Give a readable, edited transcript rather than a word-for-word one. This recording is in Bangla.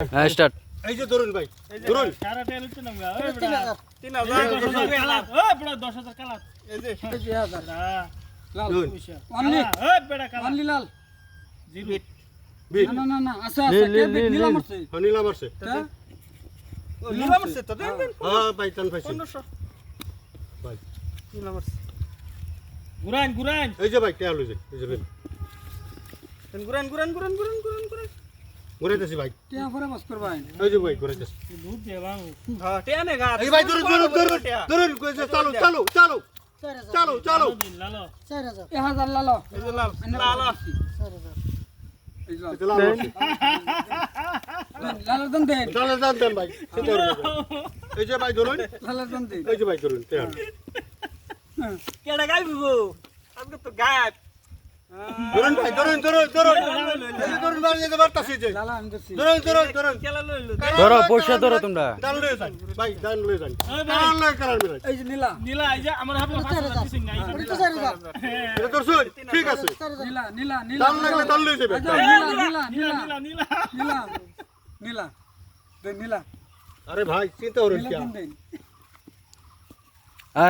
হ্যাঁ স্টার্ট। এই যে ধরুন ভাই, ধরুন। সারা টেল হচ্ছে না ওই বড়া 3000 কালাত ওই বড়া 10000 কালাত এই যে 2000 লাল ধরুন। পয়সা অনলি ওই বড়া কালাত অনলি লাল জিরো বিট। না না না আছে আছে কে বিট নিলাম আছে নিলাম আসছে। হ্যাঁ নিলাম আছে তো দেন হ্যাঁ ভাই টান পাইছি 1500 ভাই। নিলাম আছে গুরান গুরান এই যে ভাই কে আলো যে এই যে ভাই গুরান ঘুরাইতেছি ভাই। কে পরে বাস করবাই এই যে ভাই ঘুরাইতেছি। দুধ দে বাং হ্যাঁ টেনে গা এই ভাই ধরুন ধরুন ধরুন ধরুন কইছে চালু চালু চালু চালু চালু। লালো 1000 লাল এই যে লাল লাল এই লাল এটা লাল আছে। লাল দান দেন চালে যান দেন ভাই। সেটা হলো ব্যাপার। এই যে ভাই ধরুন, লাল দান দেন এই যে ভাই ধরুন কে আলো। কেডা গাইবো আজকে তো গায় ধরুন ভাই ধরুন ধরুন ধরুন এই যে ধরুন ভাই এই যে বারতাছি যে লাল আমি দিছি ধরুন ধরুন ধরুন কেলা লইলো ধরো পয়সা ধরো তোমরা। দান লয়ে যান ভাই দান লয়ে যান। ওই ভাই। দান লয়ে করার মেরে এই যে নীলা নীলা এই যে আমার হাতে 5000 দিছেন না এটা ধরছুন ঠিক আছে। নীলা নীলা নীলা দান লাগলে দান লয়ে যাবে। আচ্ছা, নীলা নীলা নীলা নীলা নীলা নীলা দেন নীলা আরে ভাই চিন্তা করেন নীলা কি দেন দেন